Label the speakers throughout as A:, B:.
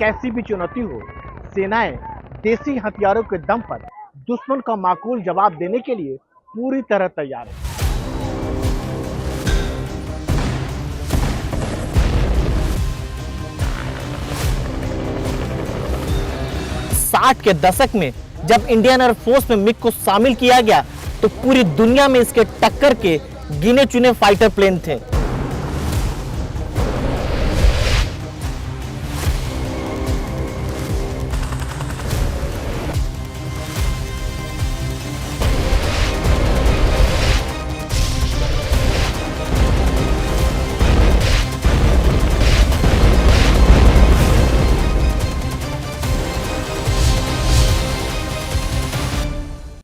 A: कैसी भी चुनौती हो, सेनाएं देसी हथियारों के दम पर दुश्मन का माकूल जवाब देने के लिए पूरी तरह तैयार है। 60 के दशक में जब इंडियन एयरफोर्स में मिग को शामिल किया गया तो पूरी दुनिया में इसके टक्कर के गिने चुने फाइटर प्लेन थे।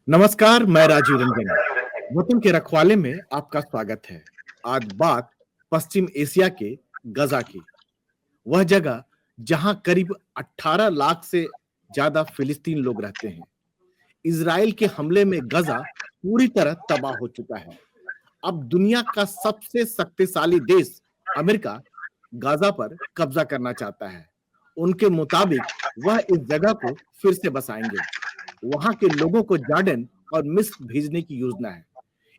B: नमस्कार, मैं राजीव रंजन। वतन के रखवाले में आपका स्वागत है। आज बात पश्चिम एशिया के गजा की, वह जगह जहां करीब 18 लाख से ज्यादा फिलिस्तीन लोग रहते हैं। इजराइल के हमले में गजा पूरी तरह तबाह हो चुका है। अब दुनिया का सबसे शक्तिशाली देश अमेरिका गाजा पर कब्जा करना चाहता है। उनके मुताबिक वह इस जगह को फिर से बसाएंगे। वहां के लोगों को जॉर्डन और मिस्र भेजने की योजना है।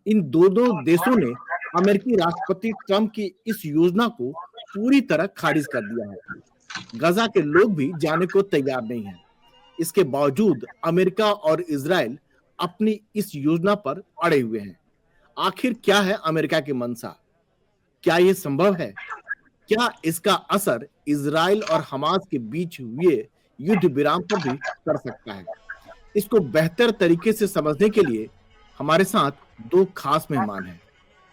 B: इन दोनों देशों ने अमेरिकी राष्ट्रपति ट्रंप की इस योजना को पूरी तरह खारिज कर दिया है। गजा के लोग भी जाने को तैयार नहीं हैं। इसके बावजूद अमेरिका और इजराइल अपनी इस योजना पर अड़े हुए हैं। आखिर क्या है अमेरिका की मंशा? क्या यह संभव है? क्या इसका असर इजराइल और हमास के बीच हुए युद्ध विराम पर भी पड़ सकता है? इसको बेहतर तरीके से समझने के लिए हमारे साथ दो खास मेहमान हैं,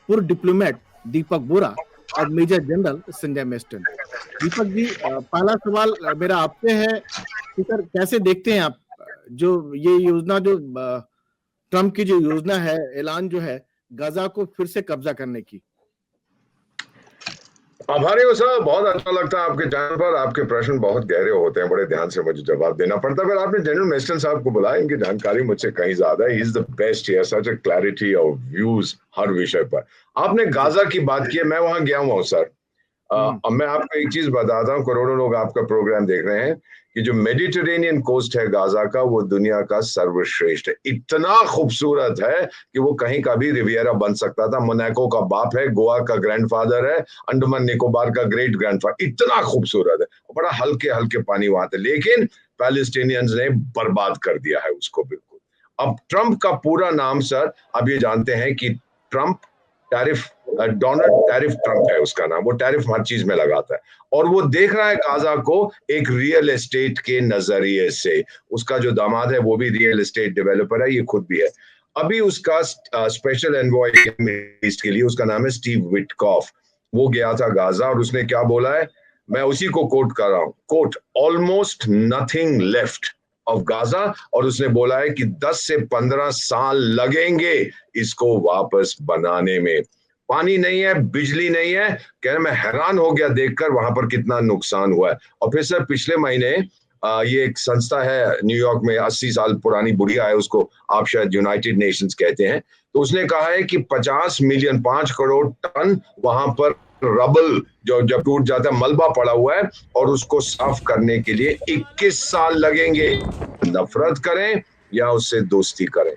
B: पूर्व डिप्लोमेट दीपक बोरा और major general Sanjay Meston. Deepak ji, पहला सवाल मेरा आपसे है कि सर, कैसे देखते हैं आप जो ये योजना, जो ट्रंप की जो योजना है, ऐलान जो है गाजा को फिर से कब्जा करने की?
C: आभारी हो सर, बहुत अच्छा लगता है आपके चैनल पर। आपके प्रश्न बहुत गहरे होते हैं, बड़े ध्यान से मुझे जवाब देना पड़ता है। फिर आपने जनरल मेस्टन साहब को बुलाया, इनकी जानकारी मुझसे कहीं ज्यादा है। He is the best here, such a clarity of views हर विषय पर। आपने गाजा की बात की है, मैं वहां गया हुआ हूं सर। अब मैं आपको एक चीज बताता हूँ, करोड़ों लोग आपका प्रोग्राम देख रहे हैं कि जो मेडिटेरेनियन कोस्ट है गाजा का, वो दुनिया का सर्वश्रेष्ठ है। इतना खूबसूरत है कि वो कहीं का भी रिवियरा बन सकता था। मोनाको का बाप है, गोवा का ग्रैंडफादर है, अंडमान निकोबार का ग्रेट ग्रैंडफादर। इतना खूबसूरत है, बड़ा हल्के हल्के पानी वहां थे, लेकिन पैलेस्टीनियंस ने बर्बाद कर दिया है उसको बिल्कुल। अब ट्रंप का पूरा नाम सर, अब ये जानते हैं कि Trump tariff, Donald tariff Trump है उसका नाम। वो टैरिफ हर चीज में लगाता है और वो देख रहा है गाजा को एक रियल एस्टेट के नजरिए से। उसका जो दामाद है वो भी रियल एस्टेट डेवलपर है, ये खुद भी है। अभी उसका स्पेशल एनवॉय के लिए, उसका नाम है स्टीव विटकॉफ, वो गया था गाजा और उसने क्या बोला है, मैं उसी को कोट कर रहा हूं, quote, almost nothing left of Gaza. और उसने बोला है कि 10 से 15 साल लगेंगे इसको वापस बनाने में। पानी नहीं है, बिजली नहीं है, कह रहे मैं हैरान हो गया देखकर वहां पर कितना नुकसान हुआ है। और फिर सर पिछले महीने ये एक संस्था है न्यूयॉर्क में, 80 साल पुरानी बुढ़िया है, उसको आप शायद यूनाइटेड नेशंस कहते हैं, तो उसने कहा है कि 50 मिलियन, 5 करोड़ टन वहां पर रबल, जो जब टूट जाता है, मलबा पड़ा हुआ है, और उसको साफ करने के लिए 21 साल लगेंगे। नफरत करें या उससे दोस्ती करें,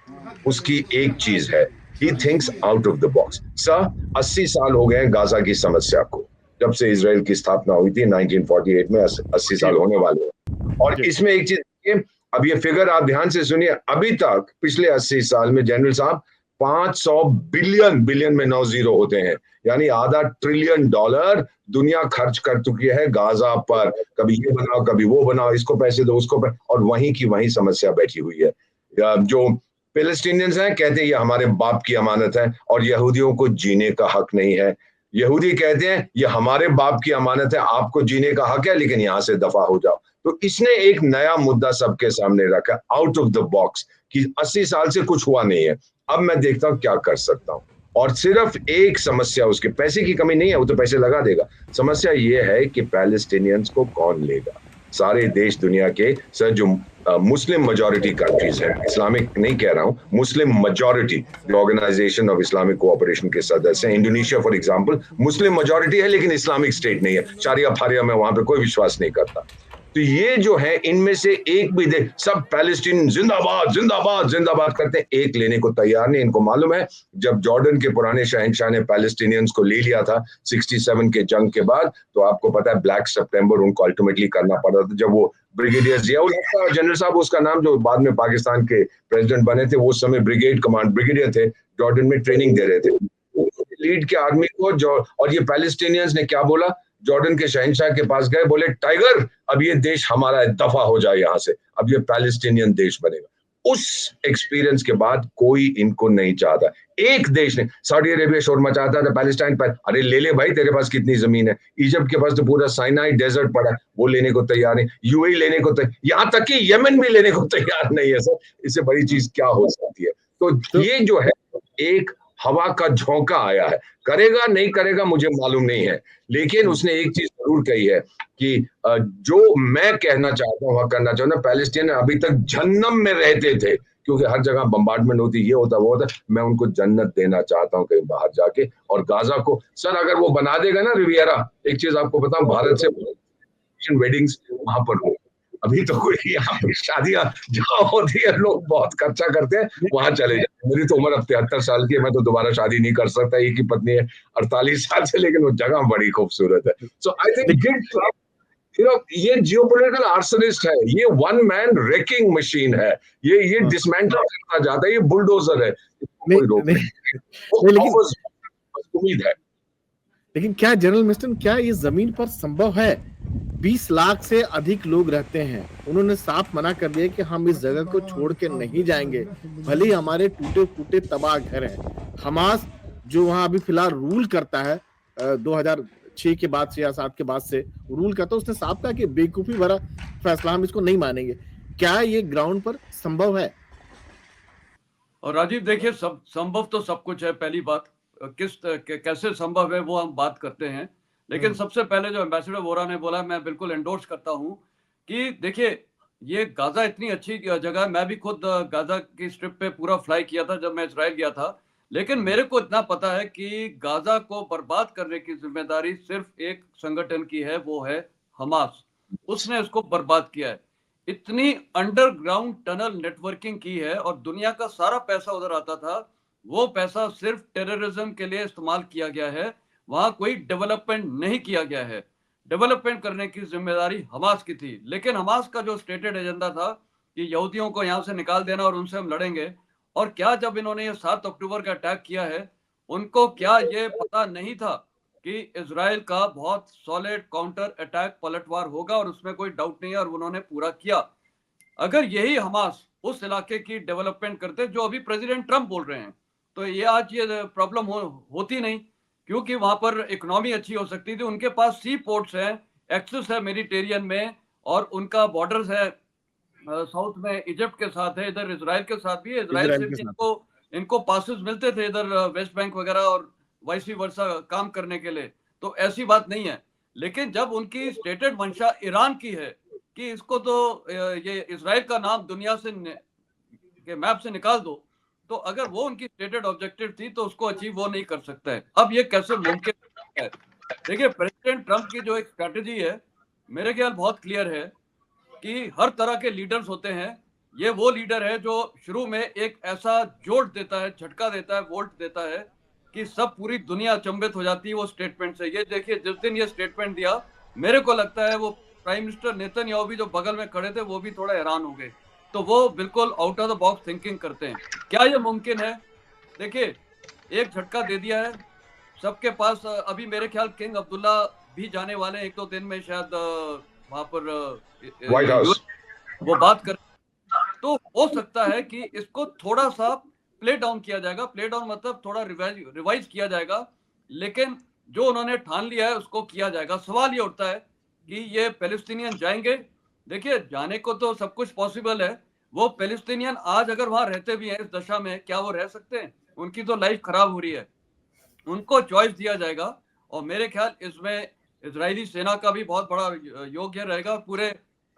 C: उसकी एक चीज है, he thinks out of the box। Sir 80 साल हो गए गाजा की समस्या को, जब से इजराइल की स्थापना हुई थी 1948 में, 80 साल होने वाले हैं। और इसमें एक चीज, अब ये फिगर आप ध्यान से सुनिए, अभी तक पिछले 80 साल में जनरल साहब 500 बिलियन, बिलियन में 9 जीरो होते हैं, यानी आधा ट्रिलियन डॉलर दुनिया खर्च कर चुकी है गाजा पर। कभी ये बनाओ, कभी वो बनाओ, इसको पैसे दो, उसको और वहीं की वहीं समस्या बैठी हुई है। जो पैलेस्टीनियंस हैं कहते हैं ये हमारे बाप की अमानत है और यहूदियों को जीने का हक नहीं है। यहूदी कहते हैं ये हमारे बाप की अमानत है, आपको जीने का हक है, लेकिन यहां से दफा हो जाओ। तो इसने एक नया मुद्दा सबके सामने रखा, आउट ऑफ द बॉक्स, कि 80 साल से कुछ हुआ नहीं है, अब मैं देखता हूं क्या कर सकता हूं। और सिर्फ एक समस्या, उसके पैसे की कमी नहीं है, वो तो पैसे लगा देगा। समस्या ये है कि पैलेस्टीनियंस को कौन लेगा। सारे देश दुनिया के सर, जो मुस्लिम मेजॉरिटी कंट्रीज है, इस्लामिक नहीं कह रहा हूं, Muslim majority, organisation of Islamic cooperation के सदस्य हैं। Indonesia for example Muslim majority है लेकिन इस्लामिक स्टेट नहीं है। शारिया फारिया में वहां पे कोई विश्वास नहीं करता। तो ये जो है इनमें से एक भी दे, सब पैलेस्टीन जिंदाबाद जिंदाबाद जिंदाबाद करते हैं, एक लेने को तैयार नहीं। इनको मालूम है जब जॉर्डन के पुराने शहंशाह ने पैलेस्टीनियंस को ले लिया था 67 के जंग के बाद, तो आपको पता है ब्लैक सितंबर उनको अल्टीमेटली करना पड़ा था। जब वो ब्रिगेडियर जियाउल हक जनरल साहब, उसका नाम जो बाद में पाकिस्तान के प्रेसिडेंट बने थे, वो उस समय ब्रिगेड कमांड ब्रिगेडियर थे, जॉर्डन में ट्रेनिंग दे रहे थे लीड के आर्मी को। और ये पैलेस्टीनियंस ने क्या बोला, जॉर्डन के शहंशाह के पास गए, बोले टाइगर अब ये देश हमारा है, दफा हो जाए यहाँ से, अब ये पैलेस्टीनियन देश बनेगा। उस एक्सपीरियंस के बाद कोई इनको नहीं चाहता, एक देश ने। सऊदी अरेबिया शोर मचाता था पैलेस्टाइन पर, अरे ले ले भाई, तेरे पास कितनी जमीन है। इजिप्ट के पास तो पूरा साइनाई डेजर्ट पड़ा, वो लेने को तैयार नहीं। यूएई लेने को तैयार, यहाँ तक कि यमन भी लेने को तैयार नहीं है। सर इससे बड़ी चीज क्या हो सकती है। तो ये जो है एक हवा का झोंका आया है, करेगा नहीं करेगा मुझे मालूम नहीं है, लेकिन उसने एक चीज जरूर कही है कि जो मैं कहना चाहता हूँ, करना चाहता हूँ, पैलेस्टीन अभी तक जहन्नम में रहते थे क्योंकि हर जगह बम्बार्डमेंट होती, ये होता वो होता, मैं उनको जन्नत देना चाहता हूँ कहीं बाहर जाके। और गाजा को सर अगर वो बना देगा ना रिवियरा, एक चीज आपको बताऊं, भारत से वेडिंग्स वहां पर हो। अभी तो कोई यहाँ पे शादियां जहाँ होती है लोग बहुत खर्चा करते हैं, वहां चले जाते। मेरी तो उम्र अब 73 साल की है, मैं तो दोबारा शादी नहीं कर सकता, एक ही पत्नी है 48 साल से, लेकिन वो जगह बड़ी खूबसूरत है। सो आई थिंक ये जियोपॉलिटिकल आर्सनिस्ट है, ये वन मैन रेकिंग मशीन है, ये डिसमेंटल करना चाहता है, ये बुलडोजर है। उम्मीद है।
B: लेकिन क्या जनरल मिस्टन, क्या ये जमीन पर संभव है? 20 लाख से अधिक लोग रहते हैं, उन्होंने साफ मना कर दिया कि हम इस जगह को छोड़ के नहीं जाएंगे, भले ही हमारे टूटे फूटे तबाह घर हैं। हमास जो वहां अभी फिलहाल रूल करता है, 2006 के बाद से या 7 के बाद से रूल करता है, उसने साफ कहा कि बेवकूफी भरा फैसला, हम इसको नहीं मानेंगे। क्या ये ग्राउंड पर संभव है?
D: और राजीव देखिए, सब संभव तो सब कुछ है। पहली बात, कैसे संभव है वो हम बात करते हैं, लेकिन सबसे पहले जो एम्बेसडर वोरा ने बोला, मैं बिल्कुल एंडोर्स करता हूं कि देखिए ये गाजा इतनी अच्छी जगह है। मैं भी खुद गाजा की स्ट्रिप पे पूरा फ्लाई किया था जब मैं इजराइल गया था, लेकिन मेरे को इतना पता है कि गाजा को बर्बाद करने की जिम्मेदारी सिर्फ एक संगठन की है, वो है हमास। उसने इसको बर्बाद किया है। इतनी अंडरग्राउंड टनल नेटवर्किंग की है और दुनिया का सारा पैसा उधर आता था, वो पैसा सिर्फ टेररिज्म के लिए इस्तेमाल किया गया है। वहां कोई डेवलपमेंट नहीं किया गया है। डेवलपमेंट करने की जिम्मेदारी हमास की थी, लेकिन हमास का जो स्टेटेड एजेंडा था कि यहूदियों को यहां से निकाल देना और उनसे हम लड़ेंगे। और क्या जब इन्होंने ये 7 अक्टूबर का अटैक किया है, उनको क्या ये पता नहीं था कि इजराइल का बहुत सॉलिड काउंटर अटैक पलटवार होगा, और उसमें कोई डाउट नहीं है, और उन्होंने पूरा किया। अगर यही हमास उस इलाके की डेवलपमेंट करते जो अभी प्रेसिडेंट ट्रंप बोल रहे हैं, तो ये आज ये प्रॉब्लम होती नहीं, क्योंकि वहां पर इकोनॉमी अच्छी हो सकती थी। उनके पास सी पोर्ट्स हैं, एक्सेस है मेडिटेरियन में, और उनका बॉर्डर्स है साउथ में इजिप्ट के साथ है, इधर इजराइल के साथ भी है। इजराइल से भी इनको पासेस मिलते थे इधर वेस्ट बैंक वगैरह और वाइसी वर्सा काम करने के लिए, तो ऐसी बात नहीं है। लेकिन जब उनकी स्टेटेड मंशा ईरान की है कि इसको तो ये इजराइल का नाम दुनिया से के मैप से निकाल दो, तो अगर वो उनकी स्टेटेड ऑब्जेक्टिव थी तो उसको अचीव वो नहीं कर सकता है। अब ये कैसे मुमकिन है? देखिए, प्रेसिडेंट ट्रंप की जो एक स्ट्रेटेजी है, मेरे ख्याल बहुत क्लियर है कि हर तरह के लीडर्स होते हैं। ये वो लीडर है जो शुरू में एक ऐसा जोट देता है, झटका देता है, वोल्ट देता है कि सब पूरी दुनिया अचंभित हो जाती है वो स्टेटमेंट से। ये देखिए, जिस दिन ये स्टेटमेंट दिया, मेरे को लगता है वो प्राइम मिनिस्टर नेतन्याहू भी जो बगल में खड़े थे वो भी थोड़ा हैरान हो गए। तो वो बिल्कुल out of the box thinking करते हैं। क्या ये मुमकिन है? देखिए, एक झटका दे दिया है सबके पास। अभी मेरे ख्याल किंग अब्दुल्ला भी जाने वाले 1-2 दिन में, शायद वहां पर
C: व्हाइट हाउस
D: वो बात कर, तो हो सकता है कि इसको थोड़ा सा प्ले डाउन किया जाएगा। प्ले डाउन मतलब थोड़ा रिवाइज किया जाएगा, लेकिन जो उन्होंने ठान लिया है उसको किया जाएगा। सवाल ये उठता है कि ये पैलेस्टीनियन जाएंगे। देखिए, जाने को तो सब कुछ पॉसिबल है। वो पैलेस्टीनियन आज अगर वहां रहते भी हैं इस दशा में, क्या वो रह सकते हैं? उनकी तो लाइफ खराब हो रही है। उनको चॉइस दिया जाएगा, और मेरे ख्याल इसमें इजरायली सेना का भी बहुत बड़ा योग्य रहेगा, पूरे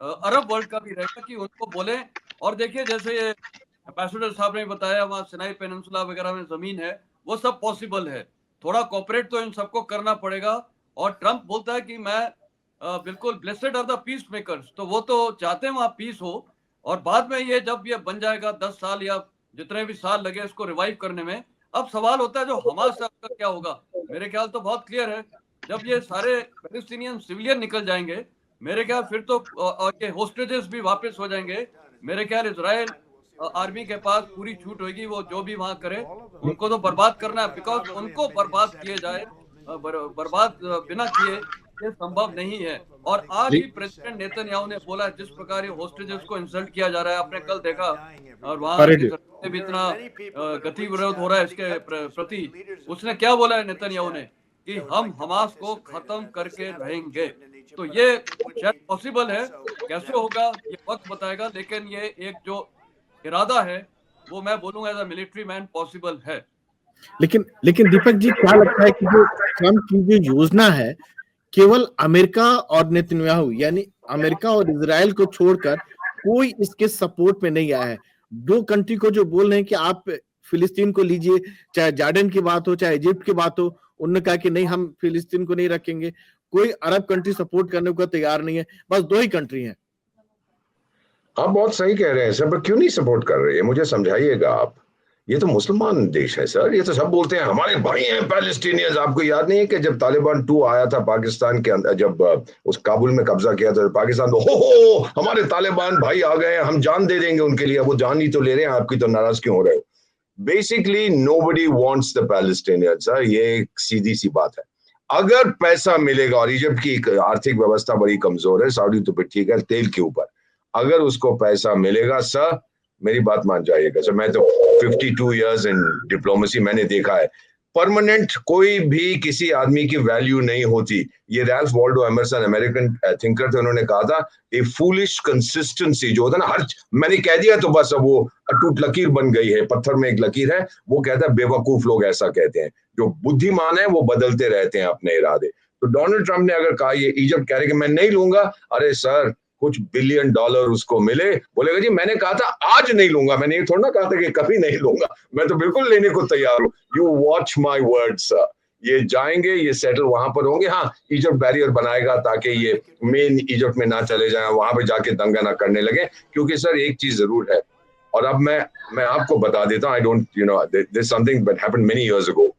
D: अरब वर्ल्ड का भी रहेगा कि उनको बोले। और देखिए, जैसे ये एम्बेसडर साहब ने बताया, वहां सिनाई पेनिनसुला वगैरह में जमीन है, वो सब पॉसिबल है। थोड़ा कोऑपरेट तो इन सबको करना पड़ेगा। और ट्रंप बोलता है कि मैं बिल्कुल blessed are the peacemakers, तो वो तो चाहते हैं वहाँ पीस हो। और बाद में ये जब ये बन जाएगा 10 साल या जितने भी साल लगे इसको रिवाइव करने में, अब सवाल होता है जो हमास का क्या होगा। मेरे ख्याल तो बहुत क्लियर है, जब ये सारे पैलेस्टीनियन सिविलियन निकल जाएंगे, मेरे ख्याल फिर तो और ये होस्टेजेस भी वापस हो जाएंगे। मेरे ख्याल इजराइल आर्मी के पास पूरी छूट होगी, वो जो भी वहां करे उनको तो बर्बाद करना है, बिकॉज उनको बर्बाद किए जाए बर्बाद बिना किए ये संभव नहीं है। और आज ही प्रेसिडेंट नेतन्याहू ने बोला जिस प्रकार ये होस्टेजेस को इंसल्ट किया जा रहा है, आपने कल देखा, और वहां की तरफ से भी इतना गति विरोध हो रहा है इसके प्रति। उसने क्या बोला है नेतन्याहू ने कि हम हमास को खत्म करके रहेंगे। तो ये शायद पॉसिबल है, कैसे होगा ये वक्त बताएगा, लेकिन ये एक जो इरादा है वो मैं बोलूंगा as a military man possible है।
B: लेकिन दीपक जी, क्या लगता है कि जो ट्रम्प की जो योजना है केवल अमेरिका और नेतन्याहू यानी अमेरिका और इजराइल को छोड़कर कोई इसके सपोर्ट में नहीं आया है? दो कंट्री को जो बोल रहे हैं कि आप फिलिस्तीन को लीजिए, चाहे जॉर्डन की बात हो चाहे इजिप्ट की बात हो, उन्होंने कहा कि नहीं हम फिलिस्तीन को नहीं रखेंगे। कोई अरब कंट्री सपोर्ट करने को तैयार नहीं है, बस दो ही कंट्री हैं।
C: आप बहुत सही कह रहे हैं सर, पर क्यों नहीं सपोर्ट कर रहे हैं मुझे समझाइएगा आप। ये तो मुसलमान देश है सर, ये तो सब बोलते हैं हमारे भाई हैं पैलेस्टीनियंस। आपको याद नहीं है कि जब तालिबान 2 आया था पाकिस्तान के अंदर, जब उस काबुल में कब्जा किया था पाकिस्तान, तो हो हमारे तालिबान भाई आ गए, हम जान दे देंगे उनके लिए। वो जान ही तो ले रहे हैं, आपकी तो नाराज क्यों हो रहे हो? Basically nobody wants the Palestinians sir, ये एक सीधी सी बात है। अगर पैसा मिलेगा, और इजिप्ट की आर्थिक व्यवस्था बड़ी कमजोर है, सऊदी तो फिर ठीक है तेल के ऊपर, अगर उसको पैसा मिलेगा सर, मेरी बात मान जाइएगा सर। मैं तो 52 इयर्स इन डिप्लोमेसी, मैंने देखा है परमानेंट कोई भी किसी आदमी की वैल्यू नहीं होती। ये Ralph Waldo Emerson American thinker थे, उन्होंने कहा था ए फूलिश कंसिस्टेंसी जो होता है ना, हर मैंने कह दिया तो बस अब वो अटूट लकीर बन गई है, पत्थर में एक लकीर है। वो कहता है बेवकूफ लोग ऐसा कहते हैं, जो बुद्धिमान है वो बदलते रहते हैं अपने इरादे। तो डोनाल्ड ट्रंप ने अगर कहा, ये इजिप्ट कह रहे कि मैं नहीं लूंगा, अरे सर कुछ बिलियन डॉलर उसको मिले, बोलेगा जी मैंने कहा था आज नहीं लूंगा, मैंने ये थोड़ा ना कहा था कि कभी नहीं लूंगा, मैं तो बिल्कुल लेने को तैयार हूं। You watch my words sir, ये जाएंगे, ये सेटल वहां पर होंगे। हाँ, इजिप्ट बैरियर बनाएगा ताकि ये मेन इजिप्ट में ना चले जाएं, वहां पे जाके दंगा ना करने लगे। क्योंकि सर एक चीज जरूर है, और अब मैं आपको बता देता हूँ, I don't this something that happened many years ago.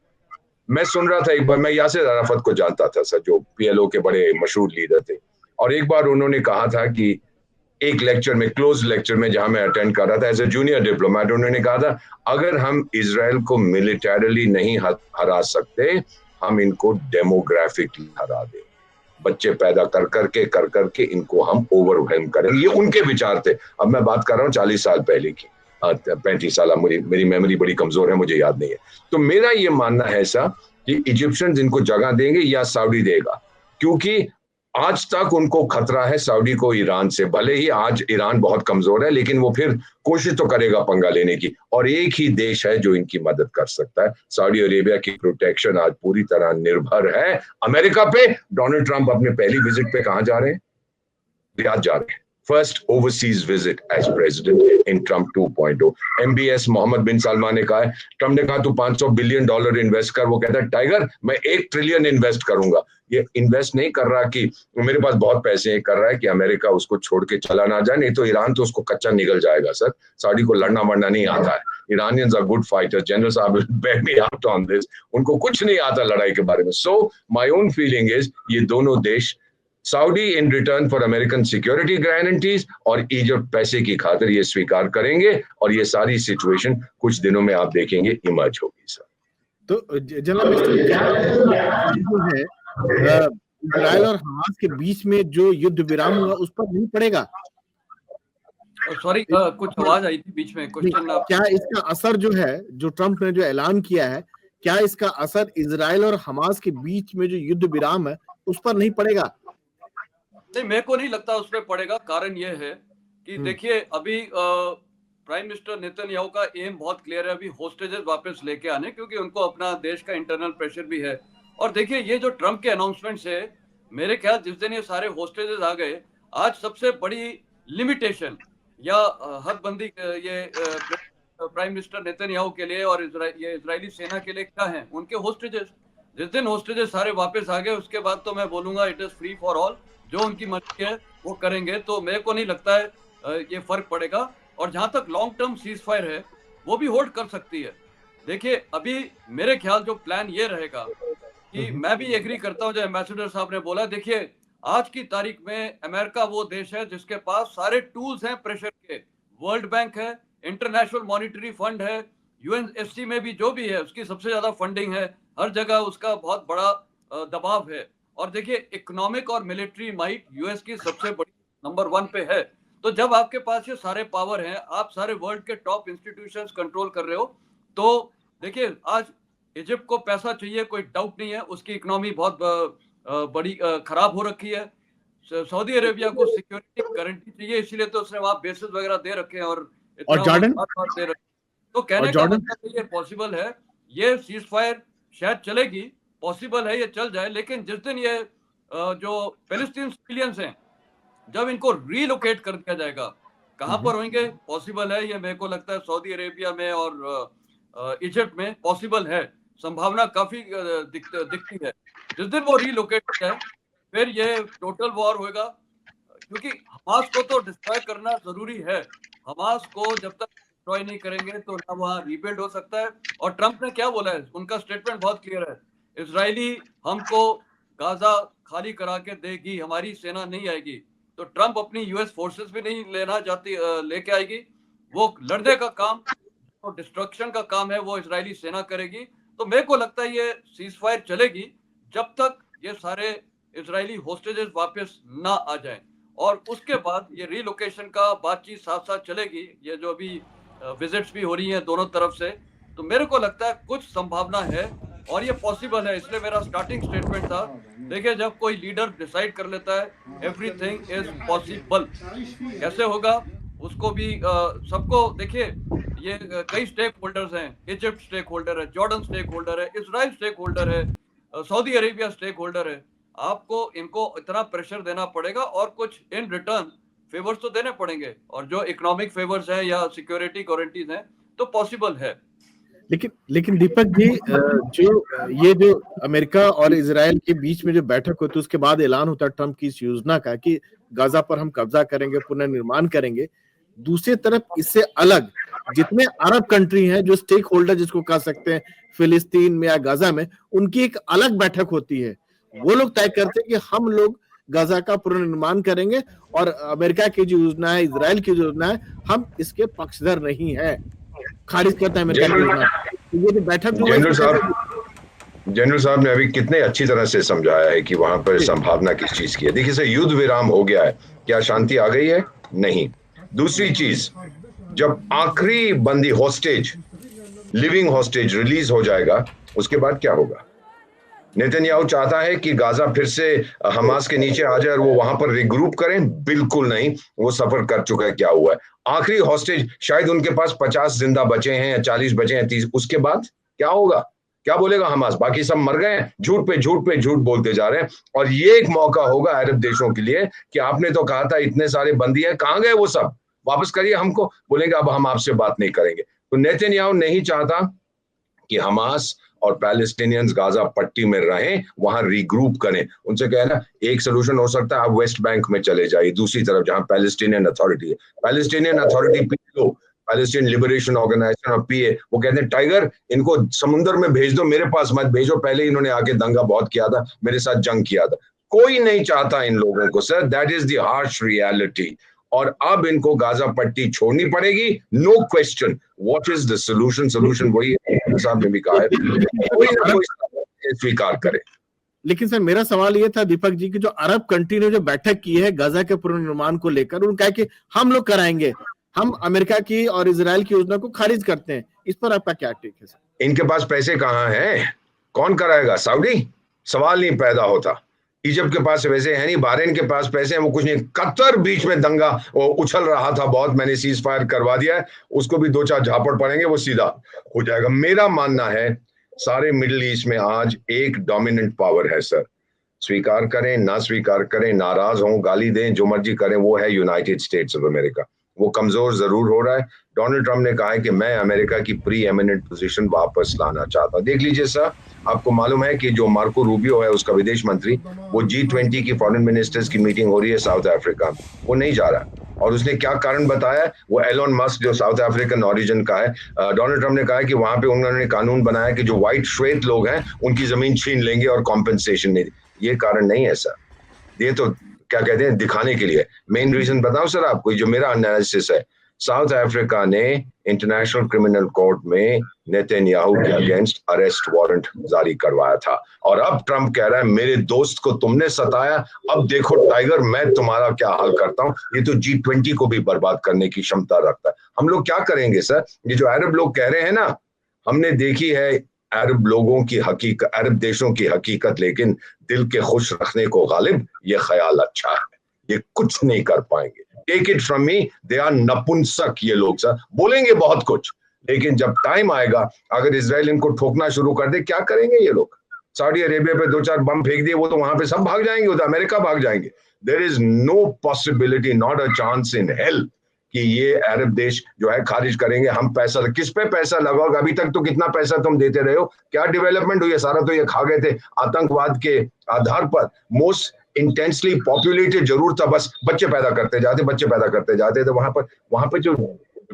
C: मैं सुन रहा था एक बार, मैं यासिर अराफत को जानता था सर, जो पीएलओ के बड़े मशहूर लीडर थे, और एक बार उन्होंने कहा था कि एक लेक्चर में, क्लोज लेक्चर में जहां मैं अटेंड कर रहा था एज ए जूनियर डिप्लोमेट, उन्होंने कहा था अगर हम इजराइल को मिलिटरीली नहीं हरा सकते, हम इनको डेमोग्राफिकली हरा दें। बच्चे पैदा कर करके इनको हम ओवरवेलम करेंगे। ये उनके विचार थे। अब मैं बात कर रहा हूँ 40 साल पहले की, 35 साल, मेरी मेमोरी बड़ी कमजोर है, मुझे याद नहीं है। तो मेरा ये मानना है ऐसा कि इजिप्शियंस इनको जगह देंगे या सऊदी देगा, क्योंकि आज तक उनको खतरा है सऊदी को ईरान से। भले ही आज ईरान बहुत कमजोर है, लेकिन वो फिर कोशिश तो करेगा पंगा लेने की, और एक ही देश है जो इनकी मदद कर सकता है। सऊदी अरेबिया की प्रोटेक्शन आज पूरी तरह निर्भर है अमेरिका पे। डोनाल्ड ट्रंप अपने पहली विजिट पे कहां जा रहे हैं? रियाद जा रहे हैं। First overseas visit as president in Trump 2.0। MBS Mohammed bin Salman ने कहा है, ट्रंप ने कहा तू $500 बिलियन इन्वेस्ट कर, वो कहता है टाइगर मैं 1 ट्रिलियन इन्वेस्ट करूंगा। ये इन्वेस्ट नहीं कर रहा कि मेरे पास बहुत पैसे हैं, कर रहा है कि अमेरिका उसको छोड़ के चला ना जाए, नहीं तो ईरान तो उसको कच्चा निकल जाएगा सर। सऊदी को लड़ना वड़ना नहीं आता है। Iranians are good fighters. General साहब will back me out on this. उनको कुछ नहीं आता लड़ाई के बारे में। So my own feeling is ये दोनों देश, Saudi in return for American security guarantees और इजिप्ट पैसे की खातिर ये स्वीकार करेंगे, और ये सारी सिचुएशन कुछ दिनों में आप देखेंगे इमर्ज होगी सर।
B: तो जनरल जो है इजराइल और हमास के बीच में जो युद्ध विराम हुआ उस पर नहीं पड़ेगा?
D: सॉरी, कुछ आवाज आई थी बीच में, क्वेश्चन।
B: क्या इसका असर जो है, जो ट्रंप ने जो ऐलान किया है, क्या इसका असर इजराइल और हमास के बीच में जो युद्ध विराम है उस पर नहीं पड़ेगा?
D: नहीं, मेरे को नहीं लगता उस पर पड़ेगा। कारण ये है कि देखिए अभी प्राइम मिनिस्टर नेतन्याहू का एम बहुत क्लियर है, अभी होस्टेजेस वापस लेके आने, क्योंकि उनको अपना देश का इंटरनल प्रेशर भी है। और देखिए ये जो ट्रंप के अनाउंसमेंट्स है, मेरे ख्याल जिस दिन ये सारे होस्टेजेस आ गए, आज सबसे बड़ी लिमिटेशन या हदबंदी ये प्राइम मिनिस्टर नेतन्याहू के लिए और ये इजरायली सेना के लिए क्या है? उनके होस्टेजेस। जिस दिन होस्टेजेस सारे वापस आ गए उसके बाद तो मैं बोलूंगा it is free for all, जो उनकी मर्जी है वो करेंगे। तो मेरे को नहीं लगता है ये फर्क पड़ेगा। और जहां तक लॉन्ग टर्म सीज फायर है वो भी होल्ड कर सकती है। देखिए अभी मेरे ख्याल जो प्लान ये रहेगा कि मैं भी एग्री करता हूं जो एम्बेसडर साहब ने बोला। देखिए आज की तारीख में अमेरिका वो देश है जिसके पास सारे टूल्स हैं प्रेशर के। वर्ल्ड बैंक है, इंटरनेशनल मॉनिटरी फंड है, यूएनएससी में भी जो भी है उसकी सबसे ज्यादा फंडिंग है, हर जगह उसका बहुत बड़ा दबाव है। और देखिए इकोनॉमिक और मिलिट्री माइट यूएस की सबसे बड़ी नंबर 1 पे है। तो जब आपके पास ये सारे पावर हैं, आप सारे वर्ल्ड के टॉप इंस्टीट्यूशंस कंट्रोल कर रहे हो, तो देखिए आज इजिप्ट को पैसा चाहिए, कोई डाउट नहीं है, उसकी इकोनॉमी बहुत बड़ी खराब हो रखी है। सऊदी अरेबिया को सिक्योरिटी गारंटी चाहिए, इसीलिए तो उसने वहां बेसिस वगैरह दे रखे हैं और इतना
B: जॉर्डन
D: दे रखे। तो कहने का मतलब ये पॉसिबल है, ये सीज फायर शायद चलेगी, पॉसिबल है ये चल जाए। लेकिन जिस दिन ये जो पैलेस्टीन सिविलियंस हैं जब इनको रीलोकेट कर दिया जाएगा, कहां पर होंगे पॉसिबल है, ये मेरे को लगता है सऊदी अरेबिया में और इजिप्ट में पॉसिबल है, संभावना काफी दिखती है। जिस दिन वो रीलोकेट हो जाए फिर ये टोटल वॉर होगा, क्योंकि हमास को तो डिस्ट्रॉय करना जरूरी है। हमास को जब तक डिस्ट्रॉय नहीं करेंगे तो ना वहां रीबिल्ड हो सकता है। और ट्रंप ने क्या बोला है, उनका स्टेटमेंट बहुत क्लियर है, इजरायली हमको गाजा खाली करा के देगी, हमारी सेना नहीं आएगी। तो ट्रंप अपनी यूएस फोर्सेस भी नहीं लेना चाहती, लेके आएगी। वो लड़ने का काम और डिस्ट्रक्शन का काम है वो इजरायली सेना करेगी। तो मेरे को लगता है ये सीज फायर चलेगी जब तक ये सारे इजरायली होस्टेजेस वापस ना आ जाएं। और उसके बाद ये रीलोकेशन का बातचीत साथ साथ चलेगी, ये जो अभी विजिट्स भी हो रही हैं दोनों तरफ से। तो मेरे को लगता है कुछ संभावना है और ये पॉसिबल है, इसलिए मेरा स्टार्टिंग स्टेटमेंट था। देखिए जब कोई लीडर डिसाइड कर लेता है एवरीथिंग इज पॉसिबल, कैसे होगा उसको भी सबको देखिए ये कई स्टेक होल्डर्स हैं, इजिप्ट स्टेक होल्डर है, जॉर्डन स्टेक होल्डर है, इजराइल स्टेक होल्डर है, सऊदी अरेबिया स्टेक होल्डर है। आपको इनको इतना प्रेशर देना पड़ेगा और कुछ इन रिटर्न फेवर्स तो देने पड़ेंगे, और जो इकोनॉमिक फेवर्स हैं या सिक्योरिटी गारंटीज हैं तो पॉसिबल है।
B: लेकिन दीपक जी, जो अमेरिका और इजराइल के बीच में जो बैठक होती है उसके बाद ऐलान होता है ट्रंप की इस योजना का कि गाजा पर हम कब्जा करेंगे, पुनर्निर्माण करेंगे। दूसरी तरफ इससे अलग जितने अरब कंट्री हैं जो स्टेक होल्डर जिसको कह सकते हैं फिलिस्तीन में या गाजा में, उनकी एक अलग बैठक होती है। वो लोग तय करते हैं कि हम लोग गाजा का पुनर्निर्माण करेंगे और अमेरिका की जो योजना है, इजराइल की जो योजना है, हम इसके पक्षधर नहीं है, खारिज करता है अमेरिका की योजना। तो ये जो बैठक
C: जनरल साहब ने अभी कितने अच्छी तरह से समझाया है कि वहां पर संभावना किस चीज की है। देखिए सर, युद्ध विराम हो गया है, क्या शांति आ गई है? नहीं। दूसरी चीज, जब आखिरी बंदी हॉस्टेज, लिविंग हॉस्टेज रिलीज हो जाएगा उसके बाद क्या होगा? नेतन्याहू चाहता है कि गाजा फिर से हमास के नीचे आ जाए और वो वहां पर रिग्रुप करें? बिल्कुल नहीं, वो सफर कर चुका है क्या हुआ है। आखिरी हॉस्टेज शायद उनके पास 50 जिंदा बचे हैं या 40 बचे हैं, 30, उसके बाद क्या होगा? क्या बोलेगा हमास? बाकी सब मर गए हैं। झूठ पे झूठ पे झूठ बोलते जा रहे हैं। और ये एक मौका होगा अरब देशों के लिए कि आपने तो कहा था इतने सारे बंदी हैं, कहां गए वो सब, वापस करिए हमको। बोलेंगे अब हम आपसे बात नहीं करेंगे। तो नेतन्याहू नहीं चाहता कि हमास और पैलेस्टीनियंस गाजा पट्टी में रहें, वहां रीग्रुप करें। उनसे कहना एक सोल्यूशन हो सकता है, आप वेस्ट बैंक में चले जाइए, दूसरी तरफ जहां पैलेस्टीनियन अथॉरिटी है। Palestinian authority PLO, Palestine liberation organisation, और पीए, वो कहते हैं टाइगर इनको समुद्र में भेज दो, मेरे पास मत भेजो, पहले इन्होंने आके दंगा बहुत किया था, मेरे साथ जंग किया था। कोई नहीं चाहता इन लोगों को sir, that is the harsh reality. और अब इनको गाजा पट्टी छोड़नी पड़ेगी, no question. What is the solution? Solution वही है, साहब ने भी कहा है, कोई ना कोई स्वीकार करे।
B: लेकिन सर मेरा सवाल ये था दीपक जी कि जो अरब कंट्री ने जो बैठक की है गाजा के पुनर्निर्माण को लेकर, उन्होंने कहा कि हम लोग कराएंगे, हम अमेरिका की और इजराइल की योजना को खारिज करते हैं। इस पर आपका क्या टेक है सर?
C: इनके पास पैसे कहाँ हैं? कौन कराएगा? सऊदी? सवाल नहीं पैदा होता। इजिप्ट के पास वैसे है नहीं, बहरीन के पास पैसे हैं, वो कुछ नहीं। कतर बीच में दंगा उछल रहा था बहुत, मैंने सीज फायर करवा दिया है, उसको भी 2-4 झापड़ पड़ेंगे, वो सीधा हो जाएगा। मेरा मानना है सारे मिडिल ईस्ट में आज एक डोमिनेंट पावर है सर, स्वीकार करें ना स्वीकार करें, नाराज हों, गाली दें, जो मर्जी करें, वो है यूनाइटेड स्टेट्स ऑफ अमेरिका। वो कमजोर जरूर हो रहा है। डोनाल्ड ट्रंप ने कहा है कि मैं अमेरिका की प्री एमिनेंट पोजीशन वापस लाना चाहता हूं। देख लीजिए सर, आपको मालूम है कि जो मार्को रूबियो है उसका विदेश मंत्री, वो G20 की फॉरेन मिनिस्टर्स की मीटिंग हो रही है साउथ अफ्रीका में, वो नहीं जा रहा। और उसने क्या कारण बताया, वो एलोन मस्क जो साउथ अफ्रीकन ओरिजिन का है, डोनाल्ड ट्रंप ने कहा है कि वहां पे उन्होंने कानून बनाया कि जो व्हाइट श्वेत लोग हैं उनकी जमीन छीन लेंगे और कॉम्पेंसेशन नहीं। ये कारण नहीं है सर, ये तो क्या कहते हैं दिखाने के लिए। मेन रीजन बताओ सर आपको, जो मेरा एनालिसिस है, साउथ अफ्रीका ने इंटरनेशनल क्रिमिनल कोर्ट में नेतन्याहू के अगेंस्ट अरेस्ट वारंट जारी करवाया था, और अब ट्रंप कह रहा है मेरे दोस्त को तुमने सताया, अब देखो टाइगर मैं तुम्हारा क्या हाल करता हूं। ये तो G20 को भी बर्बाद करने की क्षमता रखता है। हम लोग क्या करेंगे सर, ये जो अरब लोग कह रहे हैं ना, हमने देखी है अरब लोगों की हकीकत, अरब देशों की हकीकत, लेकिन दिल के खुश रखने को गालिब ये ख्याल अच्छा है, ये कुछ नहीं कर पाएंगे। Take it from me, they are नपुंसक ये लोग सर, बोलेंगे बहुत कुछ, लेकिन जब टाइम आएगा, अगर इजराइल इनको ठोकना शुरू कर दे, क्या करेंगे ये लोग? सऊदी अरेबिया पे 2-4 बम फेंक दिए, वो तो वहां पे सब भाग जाएंगे, उधर अमेरिका भाग जाएंगे। There is no possibility, not a chance in hell कि ये अरब देश जो है खारिज करेंगे। हम पैसा, किस पे पैसा लगाओगे? अभी तक तो कितना पैसा तुम देते रहे हो, क्या डेवलपमेंट हुई है? सारा तो ये खा गए थे आतंकवाद के आधार पर। मोस्ट इंटेंसली पॉपुलेटेड जरूर था, बस बच्चे पैदा करते जाते थे। वहां पर जो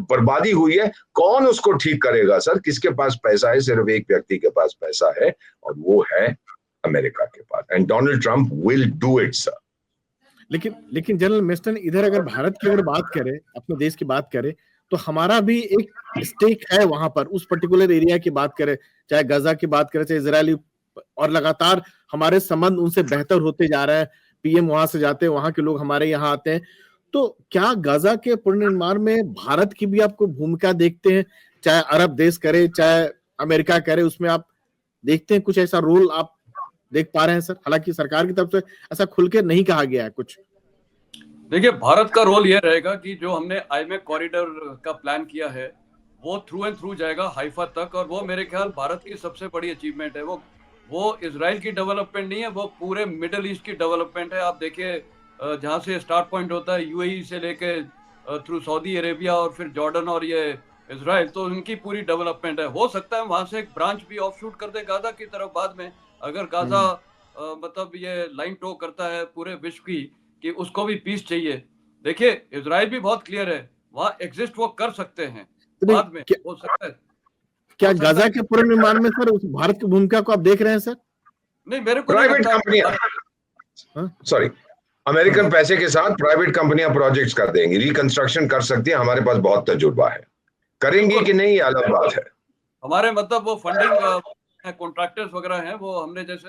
C: बर्बादी हुई है, कौन उसको ठीक करेगा सर? किसके पास पैसा है? सिर्फ एक व्यक्ति के पास पैसा है, और वो है अमेरिका के पास, and Donald Trump will do it sir.
B: लेकिन जनरल मिस्टन, इधर अगर भारत की अगर बात करें, अपने देश की बात करें, तो हमारा भी एक स्टेक है वहां पर, उस पर्टिकुलर एरिया की बात करें, चाहे गजा की बात करें, चाहे इजरायली, और लगातार हमारे संबंध उनसे बेहतर होते जा रहा है। पीएम वहां से जाते हैं, वहां के लोग हमारे यहाँ आते हैं। तो क्या गजा के पुनर्निर्माण में भारत की भी आपको भूमिका देखते हैं? चाहे अरब देश करे, चाहे अमेरिका करे, उसमें आप देखते हैं कुछ ऐसा रोल आप देख पा रहे हैं सर? हालांकि सरकार की तरफ से ऐसा खुल के नहीं कहा गया है कुछ।
D: देखिए, भारत का रोल यह रहेगा कि जो हमने आईमेक कॉरिडोर का प्लान किया है, वो थ्रू एंड थ्रू जाएगा हाइफा तक, और वो मेरे ख्याल भारत की सबसे बड़ी अचीवमेंट है। वो इजराइल की डेवलपमेंट नहीं है, वो पूरे मिडिल ईस्ट की डेवलपमेंट है। आप देखिए, जहाँ से स्टार्ट पॉइंट होता है यूएई से लेके थ्रू सऊदी अरेबिया और फिर जॉर्डन और ये इजराइल, तो उनकी पूरी डेवलपमेंट है। हो सकता है वहां से एक ब्रांच भी ऑफशूट कर दे गाजा की तरफ बाद में, अगर गाजा मतलब ये लाइन टो करता है पूरे विश्व की कि उसको भी पीस चाहिए। देखिए, इजराइल भी बहुत क्लियर है, वहां एग्जिस्ट वो कर सकते हैं, बाद में हो सकता है।
B: क्या गाजा के पुनर्निर्माण में सर उस भारत की भूमिका को आप देख रहे हैं सर?
D: नहीं, मेरे को
C: प्राइवेट कंपनियां, सॉरी, अमेरिकन पैसे के साथ प्राइवेट कंपनियां प्रोजेक्ट्स कर देंगी, रिकंस्ट्रक्शन कर सकती है। हमारे पास बहुत तजुर्बा है, करेंगे कि नहीं अलग बात है।
D: हमारे मतलब वो फंडिंग कॉन्ट्रैक्टर्स वगैरह हैं, वो हमने जैसे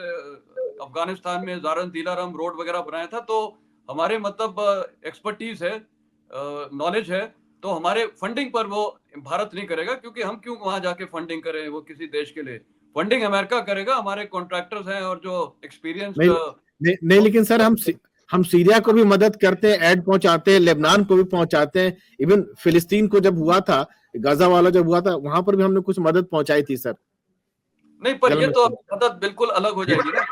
D: अफगानिस्तान में जारन दिलाराम रोड वगैरह बनाया था, तो हमारे मतलब एक्सपर्टीज है, नॉलेज है, तो हमारे फंडिंग पर वो भारत नहीं करेगा, क्योंकि हम क्यों वहां जाके फंडिंग करें वो किसी देश के लिए। फंडिंग अमेरिका करेगा, हमारे कॉन्ट्रैक्टर्स हैं और जो एक्सपीरियंस
B: नहीं, लेकिन सर हम सीरिया को भी मदद करते हैं, एड पहुंचाते हैं, लेबनान को भी पहुंचाते हैं, इवन फिलिस्तीन को जब हुआ था, गाजा वाला जब हुआ था, वहां पर भी हमने कुछ मदद पहुंचाई थी सर।
D: नहीं, पर ये तो मदद बिल्कुल अलग हो जाएगी ना।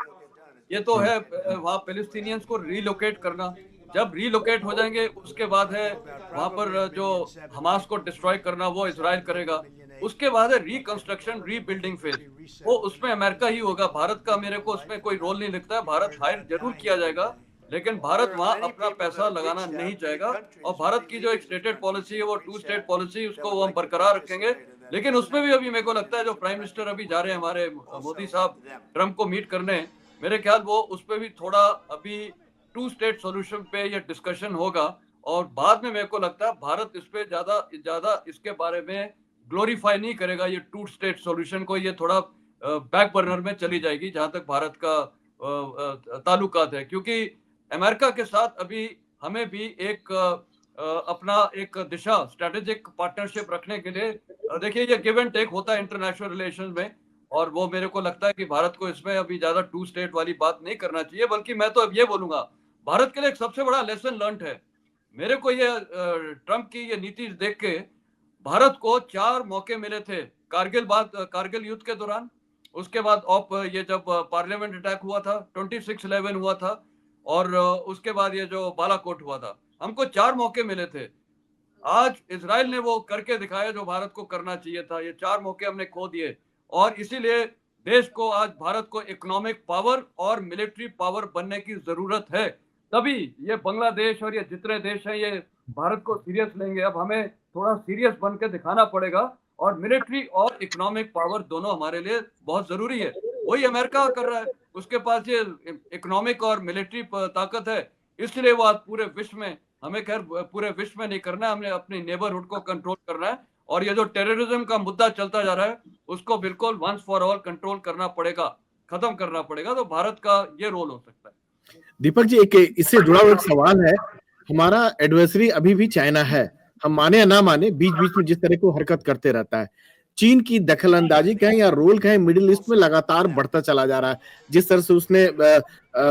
D: ये तो है वहां फिलिस्तीनियंस को रीलोकेट करना, जब रीलोकेट हो जाएंगे उसके बाद है वहां पर जो हमास को डिस्ट्रॉय करना, वो इजराइल करेगा। उसके बाद है रिकंस्ट्रक्शन, रीबिल्डिंग फेज, वो उसमें अमेरिका ही होगा। भारत का मेरे को उसमें कोई रोल नहीं लगता है। भारत हायर जरूर किया जाएगा, लेकिन भारत वहां अपना पैसा लगाना नहीं चाहेगा। और भारत की जो एक स्टेटेड पॉलिसी है, वो 2 स्टेट पॉलिसी, उसको वो हम बरकरार रखेंगे। लेकिन उसमें भी अभी मेरे को लगता है जो प्राइम मिनिस्टर अभी जा रहे हैं हमारे मोदी साहब ट्रंप को मीट करने, मेरे ख्याल वो उस पर भी थोड़ा अभी 2 स्टेट सॉल्यूशन पे ये डिस्कशन होगा। और बाद में मेरे को लगता है भारत इस पे ज्यादा इसके बारे में ग्लोरीफाई नहीं करेगा, ये 2 स्टेट सॉल्यूशन को। ये थोड़ा बैक बर्नर में चली जाएगी जहां तक भारत का ताल्लुकात है, क्योंकि अमेरिका के साथ अभी हमें भी एक अपना एक दिशा, स्ट्रेटेजिक पार्टनरशिप रखने के लिए, देखिए ये गिव एंड टेक होता है इंटरनेशनल रिलेशंस में, और वो मेरे को लगता है कि भारत को इसमें अभी ज्यादा 2 स्टेट वाली बात नहीं करना चाहिए। बल्कि मैं तो अब ये बोलूंगा, भारत के लिए एक सबसे बड़ा लेसन लर्न है मेरे को ये ट्रंप की ये नीति देख के। भारत को 4 मौके मिले थे कारगिल युद्ध के दौरान, उसके बाद ये जब पार्लियामेंट अटैक हुआ था, 26/11 हुआ था, और उसके बाद ये जो बालाकोट हुआ था, हमको 4 मौके मिले थे। आज इजराइल ने वो करके दिखाया जो भारत को करना चाहिए था। ये 4 मौके हमने खो दिए और इसीलिए देश को आज भारत को इकोनॉमिक पावर और मिलिट्री पावर बनने की जरूरत है। तभी ये बांग्लादेश और ये जितने देश हैं ये भारत को सीरियस लेंगे। अब हमें थोड़ा सीरियस बन के दिखाना पड़ेगा और मिलिट्री और इकोनॉमिक पावर दोनों हमारे लिए बहुत जरूरी है। वही अमेरिका कर रहा है, उसके पास ये इकोनॉमिक और मिलिट्री ताकत है, इसलिए वो आज पूरे विश्व में, हमें खैर पूरे विश्व में नहीं करना है, हमने अपनी नेबरहुड को कंट्रोल करना है। और ये जो टेररिज्म का मुद्दा चलता जा रहा है उसको बिल्कुल वंस फॉर ऑल कंट्रोल करना पड़ेगा, खत्म करना पड़ेगा। तो भारत का ये रोल हो सकता है।
B: दीपक जी, एक इससे जुड़ा हुआ एक सवाल है। हमारा एडवर्सरी अभी भी चाइना है, हम माने या ना माने, बीच बीच में जिस तरह को हरकत करते रहता है। चीन की दखल अंदाजी कहें या रोल कहें मिडिल ईस्ट में लगातार बढ़ता चला जा रहा है। जिस तरह से उसने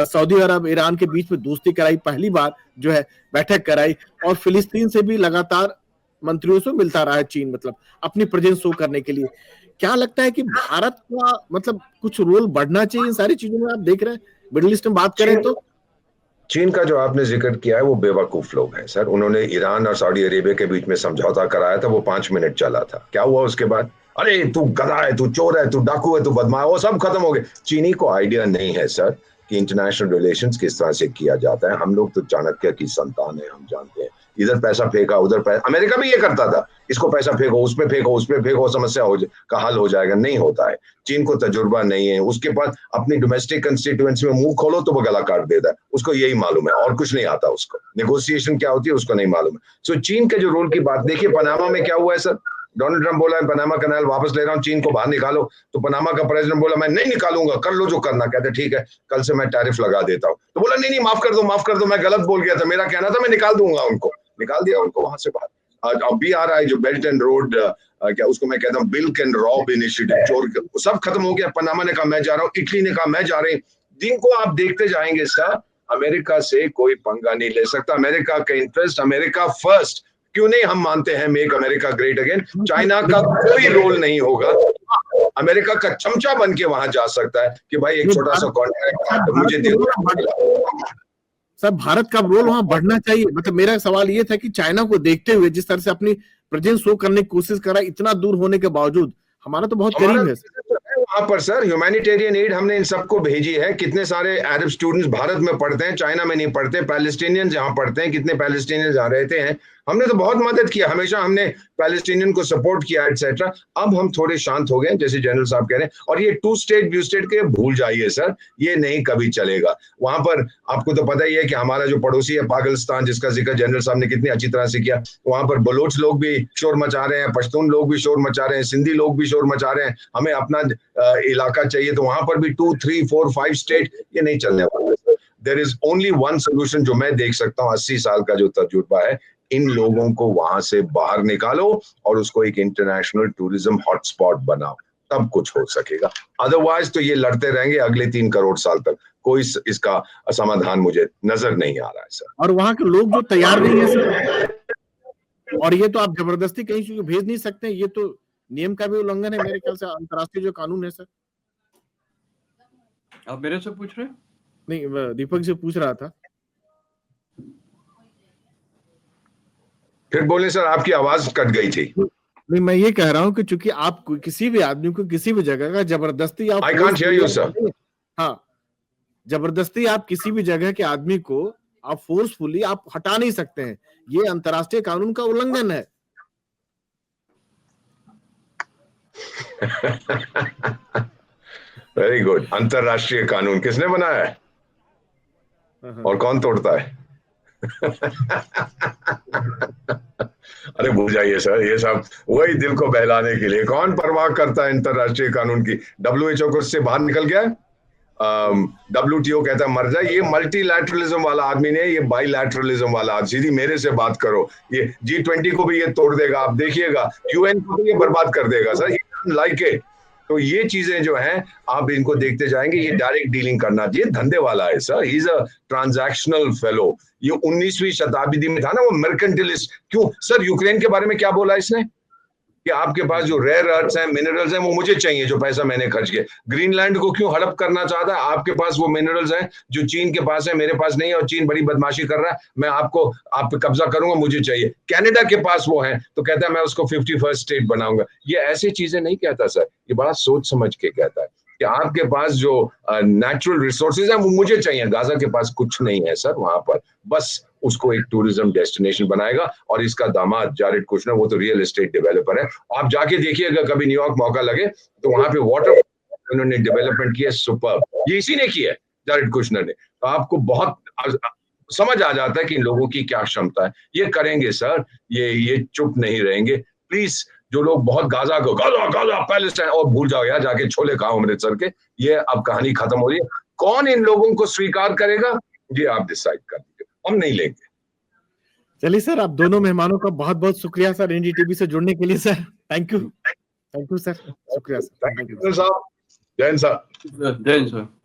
B: सऊदी अरब ईरान के बीच में दोस्ती कराई, पहली बार जो है बैठक कराई, और फिलिस्तीन से भी लगातार मंत्रियों से मिलता रहा है चीन, मतलब अपनी प्रेजेंस शो करने के लिए। क्या लगता है कि भारत का मतलब कुछ रोल बढ़ना चाहिए इन सारी चीजों में? आप देख रहे हैं मिडिल ईस्ट में बात करें तो
C: चीन का जो आपने जिक्र किया है वो बेवकूफ लोग हैं सर। उन्होंने ईरान और सऊदी अरेबिया के बीच में समझौता कराया था, वो 5 मिनट चला था। क्या हुआ उसके बाद? अरे तू गधा है, तू चोर है, तू डाकू है, तू बदमाश, वो सब खत्म हो गए। चीनी को आइडिया नहीं है सर कि इंटरनेशनल रिलेशंस किस तरह से किया जाता है। हम लोग तो चाणक्य की संतान है, हम जानते हैं। इधर पैसा फेंका, उधर पैसा, अमेरिका भी ये करता था, इसको पैसा फेंको, उस पे फेंको, उस पे फेंको, समस्या का हल हो जाएगा। नहीं होता है। चीन को तजुर्बा नहीं है, उसके पास अपनी डोमेस्टिक कंस्टिट्यूएंसी में मुंह खोलो तो वो गला काट देता है, उसको यही मालूम है और कुछ नहीं आता उसको। नेगोशिएशन क्या होती है उसको नहीं मालूम है। सो चीन के जो रोल की बात देखिए, पनामा में क्या हुआ है सर? डोनाल्ड ट्रंप बोला है पनामा कनाल वापस ले रहा हूं, चीन को बाहर निकालो। तो पनामा का प्रेसिडेंट बोला मैं नहीं निकालूंगा, कर लो जो करना। कहते ठीक है, कल से मैं टैरिफ लगा देता हूं। तो बोला नहीं नहीं, माफ कर दो, माफ कर दो, मैं गलत बोल गया था, मेरा कहना था, मैं निकाल दूंगा उनको। निकाल दिया उनको वहां से बाहर। अब भी आ रहा है जो बेल्ट एंड रोड, क्या उसको मैं कहता हूँ बिल्क एंड रॉब इनिशिएटिव, चोर सब खत्म हो गया। पनामा ने कहा मैं जा रहा हूँ, इटली ने कहा मैं जा रही हूँ। दिन को आप देखते जाएंगे सर, अमेरिका से कोई पंगा नहीं ले सकता। अमेरिका का इंटरेस्ट, अमेरिका फर्स्ट। क्यों नहीं हम मानते हैं make America great again. China का कोई रोल नहीं होगा, अमेरिका का चमचा बन के वहां जा सकता है कि भाई एक छोटा सा कॉन्ट्रैक्ट मुझे दे दो।
B: सर भारत का रोल वहां बढ़ना चाहिए। मतलब मेरा सवाल ये था कि चाइना को देखते हुए जिस तरह से अपनी प्रेजेंस शो करने की कोशिश कर रहा है, इतना दूर होने के बावजूद, हमारा तो बहुत करीब है
C: वहां पर सर। ह्यूमैनिटेरियन एड हमने इन सबको भेजी है। कितने सारे अरब स्टूडेंट्स भारत में पढ़ते हैं, चाइना में नहीं पढ़ते। पैलेस्टीनियन जहां पढ़ते हैं, कितने पैलेस्टीनियन जहां रहते हैं, हमने तो बहुत मदद किया, हमेशा हमने पैलेस्टीनियन को सपोर्ट किया एटसेट्रा। अब हम थोड़े शांत हो गए जैसे जनरल साहब कह रहे हैं। और ये 2 स्टेट व्यू स्टेट के भूल जाइए सर, ये नहीं कभी चलेगा। वहां पर आपको तो पता ही है कि हमारा जो पड़ोसी है पाकिस्तान, जिसका जिक्र जनरल साहब ने कितनी अच्छी तरह से किया, वहां पर बलोच लोग भी शोर मचा रहे हैं, पश्तून लोग भी शोर मचा रहे हैं, सिंधी लोग भी शोर मचा रहे हैं। हमें अपना इलाका चाहिए, तो वहां पर भी 2, 3, 4, 5 स्टेट, ये नहीं चलने वाला। There is only one solution जो मैं देख सकता हूँ, 80 साल का जो तजुर्बा है, इन लोगों को वहां से बाहर निकालो और उसको एक इंटरनेशनल टूरिज्म हॉटस्पॉट बनाओ, तब कुछ हो सकेगा। अदरवाइज तो ये लड़ते रहेंगे अगले 3 करोड़ साल तक। कोई इसका समाधान मुझे नजर नहीं आ रहा है सर।
B: और वहां के लोग जो तैयार नहीं है सर, और ये तो आप जबरदस्ती कहीं से भेज नहीं सकते, ये तो नियम का भी उल्लंघन है मेरे ख्याल से, अंतर्राष्ट्रीय जो कानून है सर।
D: आप मेरे से पूछ रहे हैं?
B: नहीं, दीपक से पूछ रहा था।
C: फिर बोले सर, आपकी आवाज कट गई थी।
B: नहीं, मैं ये कह रहा हूँ कि चूंकि आप किसी भी आदमी को किसी भी जगह का जबरदस्ती आप,
C: I can't hear you sir.
B: हाँ, जबरदस्ती आप किसी भी जगह के आदमी को आप फोर्सफुली आप हटा नहीं सकते हैं, ये अंतर्राष्ट्रीय कानून का उल्लंघन है।
C: Very good. अंतर्राष्ट्रीय कानून किसने बनाया है और कौन तोड़ता है? अरे भूल जाइए सर, ये सब वही दिल को बहलाने के लिए। कौन परवाह करता है अंतर्राष्ट्रीय कानून की? WHO को उससे बाहर निकल गया है। WTO कहता है मर जाए। ये मल्टीलैटरलिज्म वाला आदमी नहीं, ये बाइलैटरलिज्म वाला आदमी। सीधी मेरे से बात करो, ये G20 को भी ये तोड़ देगा, आप देखिएगा। UN को भी ये बर्बाद कर देगा सर, लाइक इट। तो ये चीजें जो हैं आप इनको देखते जाएंगे, ये डायरेक्ट डीलिंग करना चाहिए, धंधे वाला है sir. He is a transactional fellow. ये 19वीं शताब्दी में था ना वो मर्केंटिलिस्ट। क्यों सर? यूक्रेन के बारे में क्या बोला इसने? कि आपके पास जो रेयर अर्थ्स हैं, मिनरल्स हैं, वो मुझे चाहिए जो पैसा मैंने खर्च किया। ग्रीनलैंड को क्यों हड़प करना चाहता है? आपके पास वो मिनरल्स हैं जो चीन के पास है, मेरे पास नहीं है, और चीन बड़ी बदमाशी कर रहा है, मैं आपको आप पे कब्जा करूंगा, मुझे चाहिए। कनाडा के पास वो है तो कहता है मैं उसको 51st स्टेट बनाऊंगा। ये ऐसी चीजें नहीं कहता सर, ये बड़ा सोच समझ के कहता है कि आपके पास जो नेचुरल रिसोर्सेज हैं वो मुझे चाहिए। गाजा के पास कुछ नहीं है सर वहां पर, बस उसको एक टूरिज्म डेस्टिनेशन बनाएगा। और इसका दामाद जारेड कुशनर, वो तो रियल एस्टेट डेवलपर है। आप जाके देखिएगा कभी न्यूयॉर्क मौका लगे तो वहां पे वाटर उन्होंने डेवलपमेंट किया, सुपर, ये इसी ने किया है, जारेड कुशनर ने। तो आपको बहुत समझ आ जाता है कि इन लोगों की क्या क्षमता है। ये करेंगे सर, ये चुप नहीं रहेंगे। प्लीज जो लोग बहुत गाजा को गाजा पैलेस्टाइन, और भूल जाओ यार, जाके छोले खाओ अमृतसर के, ये अब कहानी खत्म हो रही है। कौन इन लोगों को स्वीकार करेगा ये आप डिसाइड कर दीजिए, हम नहीं लेंगे।
B: चलिए सर, आप दोनों मेहमानों का बहुत बहुत शुक्रिया सर एनडीटीवी से जुड़ने के लिए सर। थैंक यू सर, शुक्रिया सर, थैंक यू
C: साहब, जैन साहब।
D: जय हिंद सर।